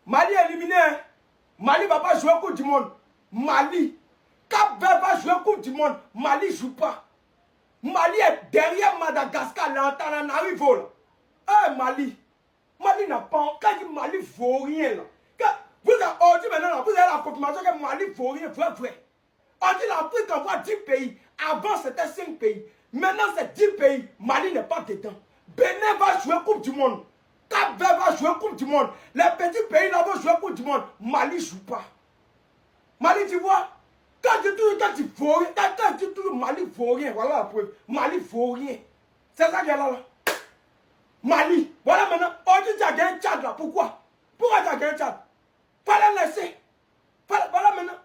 Mali est éliminé. Hein. Mali ne va pas jouer au Coupe du Monde. Mali. Cap-Vert va jouer au Coupe du Monde. Mali ne joue pas. Mali est derrière Madagascar, l'Antananarivo. Eh, Mali. Mali n'a pas... Quand il dit Mali, il ne faut rien. Là. Vous avez dit maintenant, vous avez la confirmation que Mali ne faut rien. Vrai. On dit l'Afrique envoie 10 pays. Avant, c'était 5 pays. Maintenant, c'est 10 pays. Mali n'est pas dedans. Bénin va jouer Coupe du Monde. Cap-Vert va jouer Coupe du Monde. Les petits pays là vont jouer Coupe du Monde. Mali ne joue pas. Mali, tu vois, quand tu faut rien, quand tu dis Mali ne faut rien, voilà la preuve. Mali ne faut rien. C'est ça qu'il y a là. Mali. Voilà maintenant. On dit que tu as gagné Tchad là. Pourquoi? Pourquoi tu as gagné Tchad? Fallait laisser. Voilà maintenant.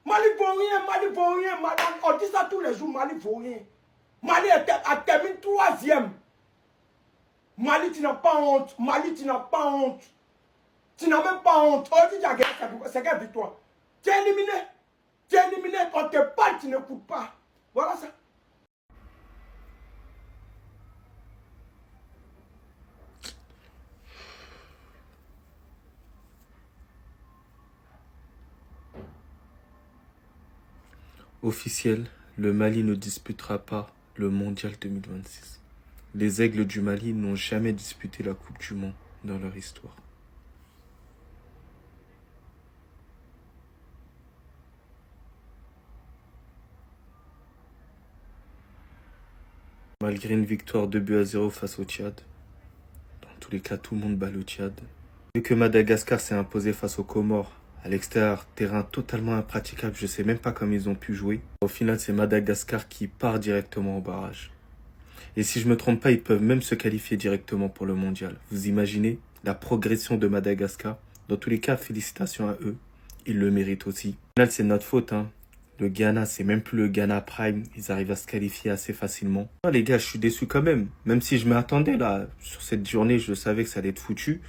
Mali ne vaut rien, Mali ne vaut rien. On dit ça tous les jours, Mali ne vaut rien. Mali a terminé 3e. Mali, tu n'as pas honte. Mali, tu n'as pas honte. Tu n'as même pas honte. On dit que tu as gagné, c'est quelle victoire? Tu es éliminé. Tu es éliminé. Quand tu parles, tu n'écoutes pas. Voilà ça. Officiel, le Mali ne disputera pas le Mondial 2026. Les Aigles du Mali n'ont jamais disputé la Coupe du Monde dans leur histoire. Malgré une victoire 2-0 face au Tchad, dans tous les cas tout le monde bat le Tchad. Vu que Madagascar s'est imposé face aux Comores, à l'extérieur, terrain totalement impraticable, je sais même pas comment ils ont pu jouer. Au final, c'est Madagascar qui part directement au barrage. Et si je me trompe pas, ils peuvent même se qualifier directement pour le mondial. Vous imaginez la progression de Madagascar? Dans tous les cas, félicitations à eux. Ils le méritent aussi. Au final, c'est notre faute, hein. Le Ghana, c'est même plus le Ghana Prime. Ils arrivent à se qualifier assez facilement. Ah, les gars, je suis déçu quand même. Même si je m'attendais là, sur cette journée, je savais que ça allait être foutu.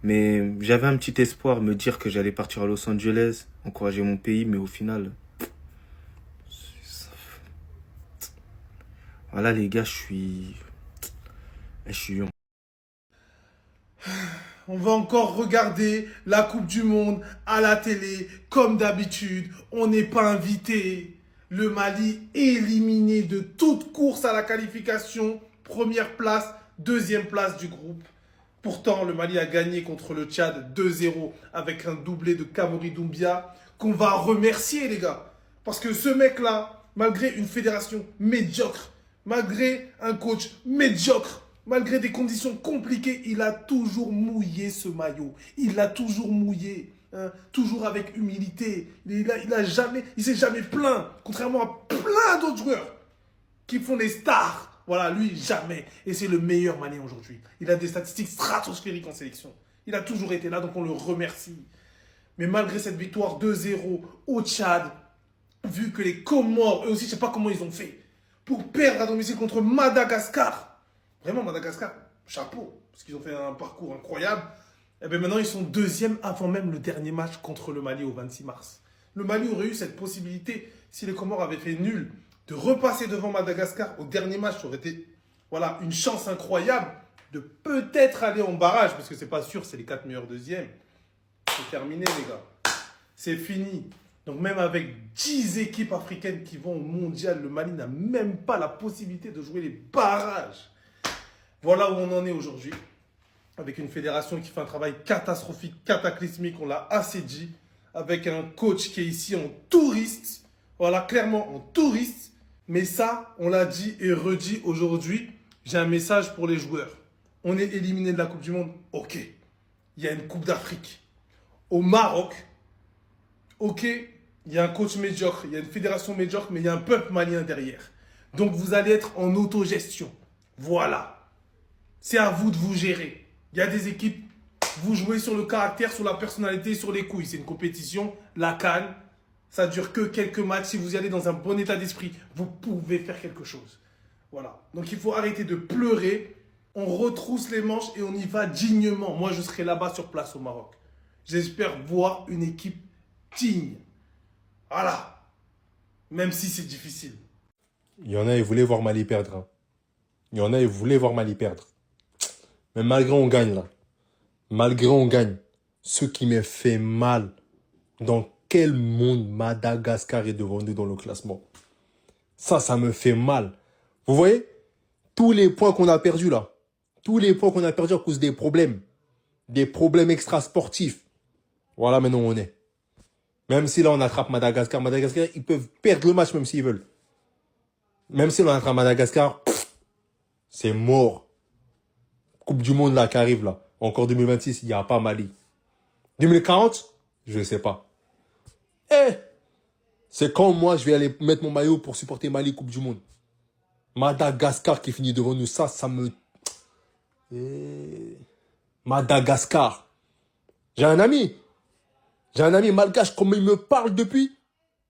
Mais j'avais un petit espoir, me dire que j'allais partir à Los Angeles, encourager mon pays, mais au final... Voilà les gars, je suis... On va encore regarder la Coupe du Monde à la télé, comme d'habitude. On n'est pas invité. Le Mali éliminé de toute course à la qualification. Première place, deuxième place du groupe. Pourtant, le Mali a gagné contre le Tchad 2-0 avec un doublé de Kamori Doumbia qu'on va remercier, les gars. Parce que ce mec-là, malgré une fédération médiocre, malgré un coach médiocre, malgré des conditions compliquées, il a toujours mouillé ce maillot. Il l'a toujours mouillé. Hein, toujours avec humilité. Il s'est jamais plaint. Contrairement à plein d'autres joueurs qui font des stars. Voilà, lui, jamais. Et c'est le meilleur Malien aujourd'hui. Il a des statistiques stratosphériques en sélection. Il a toujours été là, donc on le remercie. Mais malgré cette victoire 2-0 au Tchad, vu que les Comores, eux aussi, je ne sais pas comment ils ont fait, pour perdre à domicile contre Madagascar. Vraiment, Madagascar, chapeau, parce qu'ils ont fait un parcours incroyable. Et bien maintenant, ils sont deuxièmes avant même le dernier match contre le Mali au 26 mars. Le Mali aurait eu cette possibilité, si les Comores avaient fait nul, de repasser devant Madagascar au dernier match. Ça aurait été voilà, une chance incroyable de peut-être aller en barrage, parce que c'est pas sûr, c'est les 4 meilleurs deuxièmes. C'est terminé, les gars. C'est fini. Donc même avec 10 équipes africaines qui vont au mondial, le Mali n'a même pas la possibilité de jouer les barrages. Voilà où on en est aujourd'hui. Avec une fédération qui fait un travail catastrophique, cataclysmique, on l'a assez dit. Avec un coach qui est ici en touriste. Voilà, clairement en touriste. Mais ça, on l'a dit et redit aujourd'hui. J'ai un message pour les joueurs. On est éliminé de la Coupe du Monde. Ok. Il y a une Coupe d'Afrique. Au Maroc. Ok. Il y a un coach médiocre. Il y a une fédération médiocre. Mais il y a un peuple malien derrière. Donc vous allez être en autogestion. Voilà. C'est à vous de vous gérer. Il y a des équipes. Vous jouez sur le caractère, sur la personnalité, sur les couilles. C'est une compétition. La CAN. Ça dure que quelques matchs. Si vous y allez dans un bon état d'esprit, vous pouvez faire quelque chose. Voilà. Donc il faut arrêter de pleurer. On retrousse les manches et on y va dignement. Moi, je serai là-bas sur place au Maroc. J'espère voir une équipe digne. Voilà. Même si c'est difficile. Il y en a, ils voulaient voir Mali perdre. Hein. Il y en a, ils voulaient voir Mali perdre. Mais malgré on gagne là. Malgré on gagne. Ce qui m'a fait mal, dans quel monde Madagascar est devant nous dans le classement? Ça me fait mal. Vous voyez? Tous les points qu'on a perdus là, tous les points qu'on a perdus à cause des problèmes extra-sportifs. Voilà maintenant où on est. Même si là on attrape Madagascar, ils peuvent perdre le match même s'ils veulent. Même si on attrape Madagascar, c'est mort. Coupe du monde là qui arrive là. Encore 2026, il n'y a pas Mali. 2040, je ne sais pas. C'est quand moi je vais aller mettre mon maillot pour supporter Mali Coupe du monde. Madagascar qui finit devant nous, ça me... Madagascar. J'ai un ami malgache, comme il me parle depuis.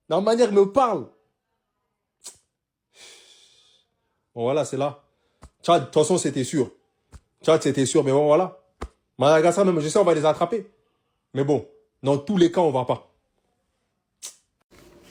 La manière il me parle. Bon voilà, c'est là. Tchad, de toute façon c'était sûr. Tchad c'était sûr, mais bon voilà. Madagascar même, je sais on va les attraper. Mais bon, dans tous les cas on va pas.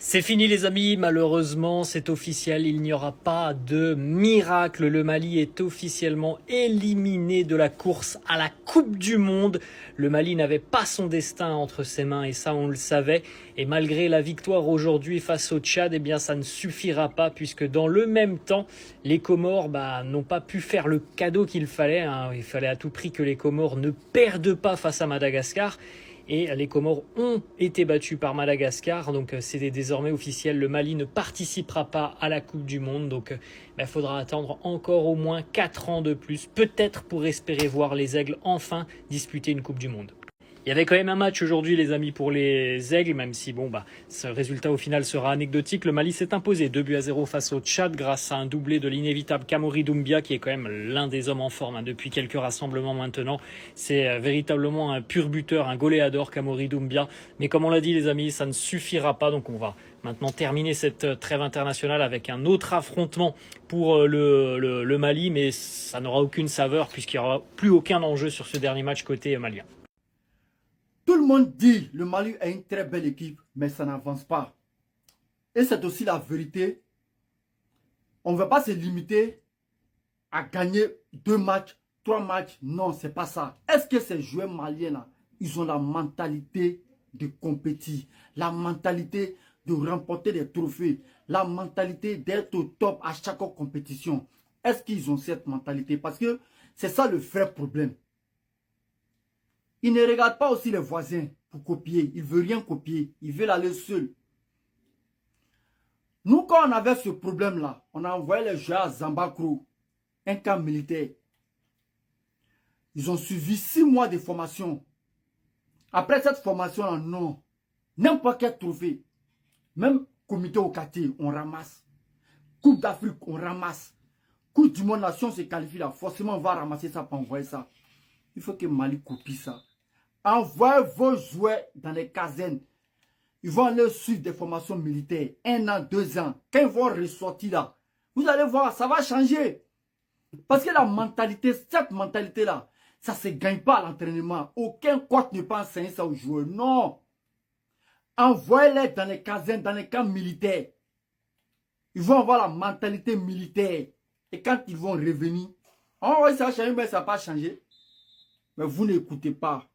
C'est fini les amis, malheureusement c'est officiel, il n'y aura pas de miracle. Le Mali est officiellement éliminé de la course à la Coupe du Monde. Le Mali n'avait pas son destin entre ses mains et ça on le savait. Et malgré la victoire aujourd'hui face au Tchad, eh bien ça ne suffira pas puisque dans le même temps, les Comores n'ont pas pu faire le cadeau qu'il fallait. Il fallait à tout prix que les Comores ne perdent pas face à Madagascar. Et les Comores ont été battus par Madagascar, donc c'est désormais officiel, le Mali ne participera pas à la Coupe du Monde, donc il faudra attendre encore au moins 4 ans de plus, peut-être pour espérer voir les Aigles enfin disputer une Coupe du Monde. Il y avait quand même un match aujourd'hui les amis pour les Aigles, même si ce résultat au final sera anecdotique. Le Mali s'est imposé 2-0 face au Tchad grâce à un doublé de l'inévitable Kamori Doumbia qui est quand même l'un des hommes en forme depuis quelques rassemblements maintenant. C'est véritablement un pur buteur, un goléador Kamori Doumbia. Mais comme on l'a dit les amis, ça ne suffira pas, donc on va maintenant terminer cette trêve internationale avec un autre affrontement pour le Mali, mais ça n'aura aucune saveur puisqu'il n'y aura plus aucun enjeu sur ce dernier match côté malien. Tout le monde dit le Mali est une très belle équipe, mais ça n'avance pas. Et c'est aussi la vérité. On ne va pas se limiter à gagner 2 matchs, 3 matchs. Non, c'est pas ça. Est-ce que ces joueurs maliens-là, ils ont la mentalité de compétir, la mentalité de remporter des trophées, la mentalité d'être au top à chaque compétition? Est-ce qu'ils ont cette mentalité? Parce que c'est ça le vrai problème. Il ne regarde pas aussi les voisins pour copier. Il ne veut rien copier. Il veut aller seul. Nous, quand on avait ce problème-là, on a envoyé les joueurs à Zambakro, un camp militaire. Ils ont suivi 6 mois de formation. Après cette formation-là, non. N'importe quel trophée. Même comité au quartier, on ramasse. Coupe d'Afrique, on ramasse. Coupe du monde, nation se qualifie là. Forcément, on va ramasser ça pour envoyer ça. Il faut que Mali copie ça. Envoyez vos joueurs dans les casernes. Ils vont aller suivre des formations militaires. 1 an, 2 ans. Quand ils vont ressortir là, vous allez voir, ça va changer. Parce que la mentalité, cette mentalité-là, ça ne se gagne pas à l'entraînement. Aucun coach ne peut enseigner ça aux joueurs. Non. Envoyez-les dans les casernes, dans les camps militaires. Ils vont avoir la mentalité militaire. Et quand ils vont revenir, oh oui, ça a changé, mais ça n'a pas changé. Mais vous n'écoutez pas.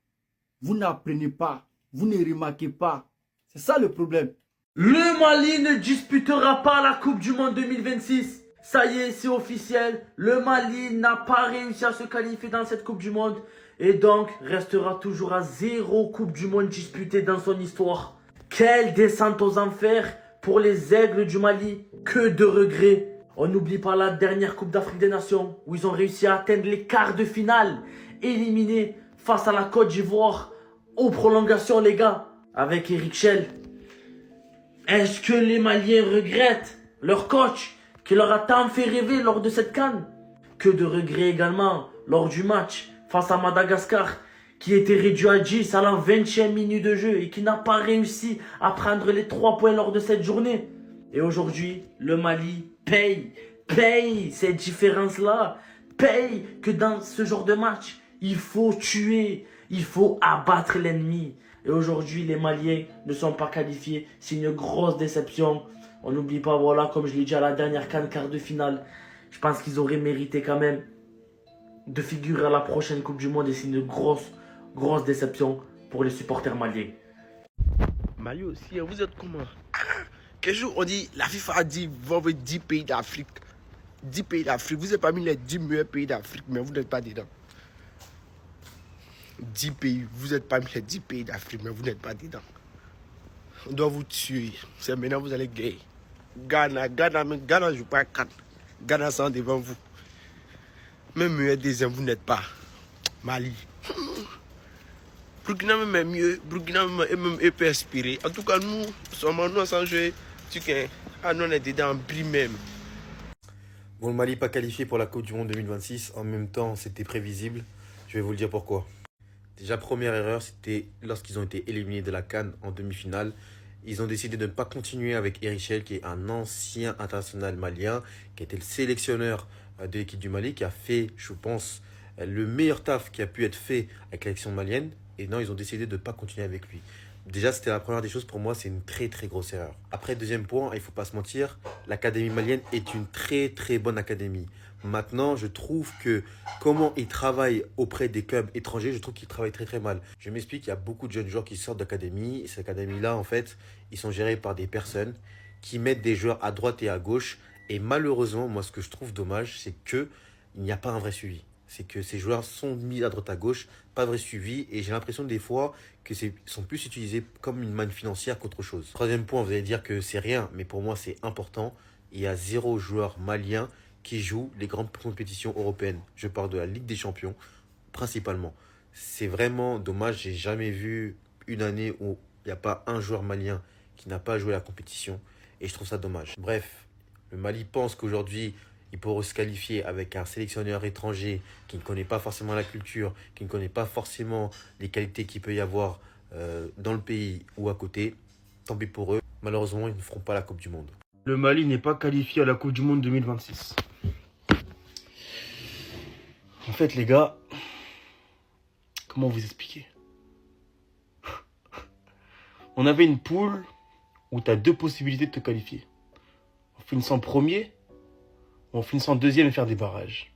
Vous n'apprenez pas. Vous ne remarquez pas. C'est ça le problème. Le Mali ne disputera pas la Coupe du Monde 2026. Ça y est, c'est officiel. Le Mali n'a pas réussi à se qualifier dans cette Coupe du Monde. Et donc, restera toujours à 0 Coupe du Monde disputée dans son histoire. Quelle descente aux enfers pour les Aigles du Mali. Que de regrets. On n'oublie pas la dernière Coupe d'Afrique des Nations où ils ont réussi à atteindre les quarts de finale. Éliminés face à la Côte d'Ivoire aux prolongations les gars. Avec Eric Schell. Est-ce que les Maliens regrettent leur coach qui leur a tant fait rêver lors de cette CAN? Que de regrets également lors du match face à Madagascar qui était réduit à 10 à la 20e minute de jeu et qui n'a pas réussi à prendre les 3 points lors de cette journée. Et aujourd'hui, le Mali paye cette différence-là, paye que dans ce genre de match, il faut tuer, il faut abattre l'ennemi. Et aujourd'hui, les Maliens ne sont pas qualifiés. C'est une grosse déception. On n'oublie pas, voilà, comme je l'ai dit à la dernière CAN quart de finale, je pense qu'ils auraient mérité quand même de figurer à la prochaine Coupe du Monde. Et c'est une grosse déception pour les supporters maliens. Mali aussi, hein, vous êtes comment? Quel jour on dit, la FIFA a dit, vous avez 10 pays d'Afrique. 10 pays d'Afrique. Vous êtes parmi les 10 meilleurs pays d'Afrique, mais vous n'êtes pas dedans. 10 pays. Vous êtes parmi les 10 pays d'Afrique, mais vous n'êtes pas dedans. On doit vous tuer. C'est maintenant vous allez gagner. Ghana joue pas à 4. Ghana sont devant vous. Même meilleur deuxième, vous n'êtes pas. Mali. Burkina même est mieux. Burkina même peut inspirer. En tout cas, nous sommes sans jouer. Tu sais, nous on est dedans en bris même. Bon, le Mali pas qualifié pour la Coupe du Monde 2026. En même temps, c'était prévisible. Je vais vous le dire pourquoi. Déjà, première erreur, c'était lorsqu'ils ont été éliminés de la CAN en demi-finale. Ils ont décidé de ne pas continuer avec Erichel, qui est un ancien international malien, qui était le sélectionneur de l'équipe du Mali, qui a fait, je pense, le meilleur taf qui a pu être fait avec l'élection malienne. Et non, ils ont décidé de ne pas continuer avec lui. Déjà, c'était la première des choses pour moi, c'est une très très grosse erreur. Après, deuxième point, il ne faut pas se mentir, l'académie malienne est une très très bonne académie. Maintenant, je trouve que comment ils travaillent auprès des clubs étrangers, je trouve qu'ils travaillent très très mal. Je m'explique, il y a beaucoup de jeunes joueurs qui sortent d'académie. Et ces académies-là, en fait, ils sont gérés par des personnes qui mettent des joueurs à droite et à gauche. Et malheureusement, moi, ce que je trouve dommage, c'est qu'il n'y a pas un vrai suivi. C'est que ces joueurs sont mis à droite à gauche, pas vrai suivi. Et j'ai l'impression des fois que sont plus utilisés comme une manne financière qu'autre chose. Troisième point, vous allez dire que c'est rien, mais pour moi, c'est important. Il y a 0 joueur malien qui joue les grandes compétitions européennes. Je parle de la Ligue des Champions, principalement. C'est vraiment dommage. J'ai jamais vu une année où il n'y a pas un joueur malien qui n'a pas joué la compétition. Et je trouve ça dommage. Bref, le Mali pense qu'aujourd'hui, il pourrait se qualifier avec un sélectionneur étranger qui ne connaît pas forcément la culture, qui ne connaît pas forcément les qualités qu'il peut y avoir dans le pays ou à côté. Tant pis pour eux. Malheureusement, ils ne feront pas la Coupe du Monde. Le Mali n'est pas qualifié à la Coupe du Monde 2026. En fait, les gars, comment vous expliquer? On avait une poule où tu as 2 possibilités de te qualifier. En finissant premier, ou en finissant deuxième et faire des barrages.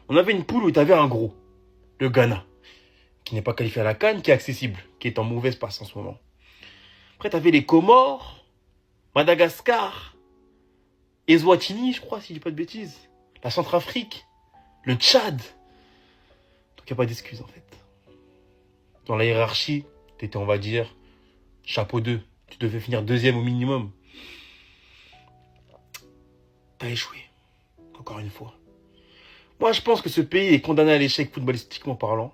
On avait une poule où tu avais un gros, le Ghana, qui n'est pas qualifié à la CAN, qui est accessible, qui est en mauvaise passe en ce moment. Après, tu avais les Comores, Madagascar, Eswatini, je crois, si je dis pas de bêtises, la Centrafrique, le Tchad. Donc, il n'y a pas d'excuse, en fait. Dans la hiérarchie, tu étais, on va dire, chapeau 2. Tu devais finir deuxième au minimum. Tu as échoué. Encore une fois. Moi, je pense que ce pays est condamné à l'échec footballistiquement parlant.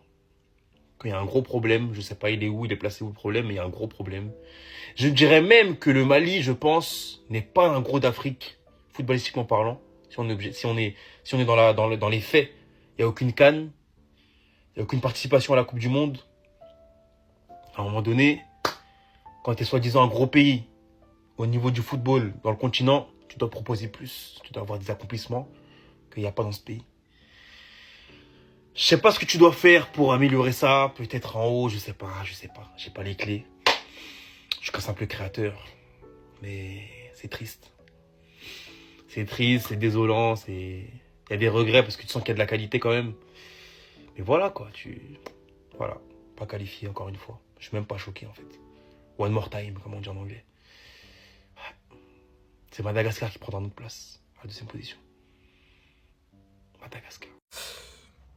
Qu'il y a un gros problème. Je ne sais pas, il est où, il est placé où le problème, mais il y a un gros problème. Je dirais même que le Mali, je pense, n'est pas un gros d'Afrique, footballistiquement parlant. Si on est dans les faits, il n'y a aucune CAN, il n'y a aucune participation à la Coupe du Monde. À un moment donné, quand tu es soi-disant un gros pays, au niveau du football, dans le continent, tu dois proposer plus, tu dois avoir des accomplissements qu'il n'y a pas dans ce pays. Je sais pas ce que tu dois faire pour améliorer ça, peut-être en haut, je sais pas, j'ai pas les clés. Je suis qu'un simple créateur, mais c'est triste. C'est triste, c'est désolant, il y a des regrets parce que tu sens qu'il y a de la qualité quand même. Mais voilà quoi, voilà, pas qualifié encore une fois. Je suis même pas choqué en fait. One more time, comme on dit en anglais. C'est Madagascar qui prendra notre place à la 2e position. Madagascar.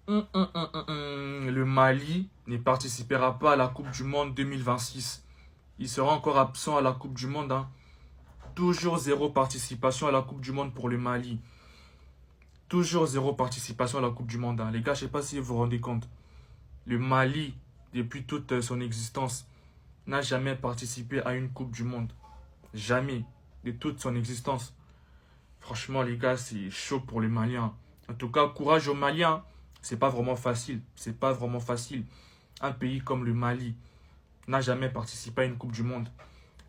Le Mali ne participera pas à la Coupe du Monde 2026. Il sera encore absent à la Coupe du Monde. Toujours 0 participation à la Coupe du Monde pour le Mali. Toujours 0 participation à la Coupe du Monde. Les gars, je ne sais pas si vous vous rendez compte. Le Mali, depuis toute son existence, n'a jamais participé à une Coupe du Monde. Jamais. De toute son existence. Franchement, les gars, c'est chaud pour les Maliens. En tout cas, courage aux Maliens. C'est pas vraiment facile. C'est pas vraiment facile. Un pays comme le Mali n'a jamais participé à une Coupe du Monde.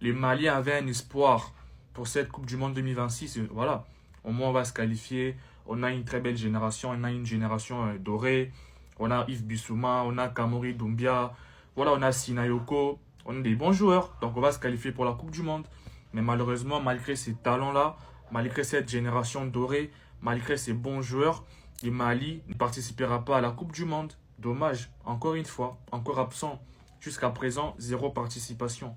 Les Maliens avaient un espoir pour cette Coupe du Monde 2026. Voilà. Au moins, on va se qualifier. On a une très belle génération. On a une génération dorée. On a Yves Bissouma. On a Kamori Doumbia. Voilà, on a Sinayoko. On a des bons joueurs. Donc, on va se qualifier pour la Coupe du Monde. Mais malheureusement, malgré ces talents-là, malgré cette génération dorée, malgré ces bons joueurs, le Mali ne participera pas à la Coupe du Monde. Dommage, encore une fois, encore absent. Jusqu'à présent, 0 participation.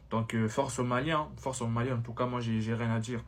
Donc, force au Mali, hein. Force au Mali, en tout cas, moi, j'ai rien à dire.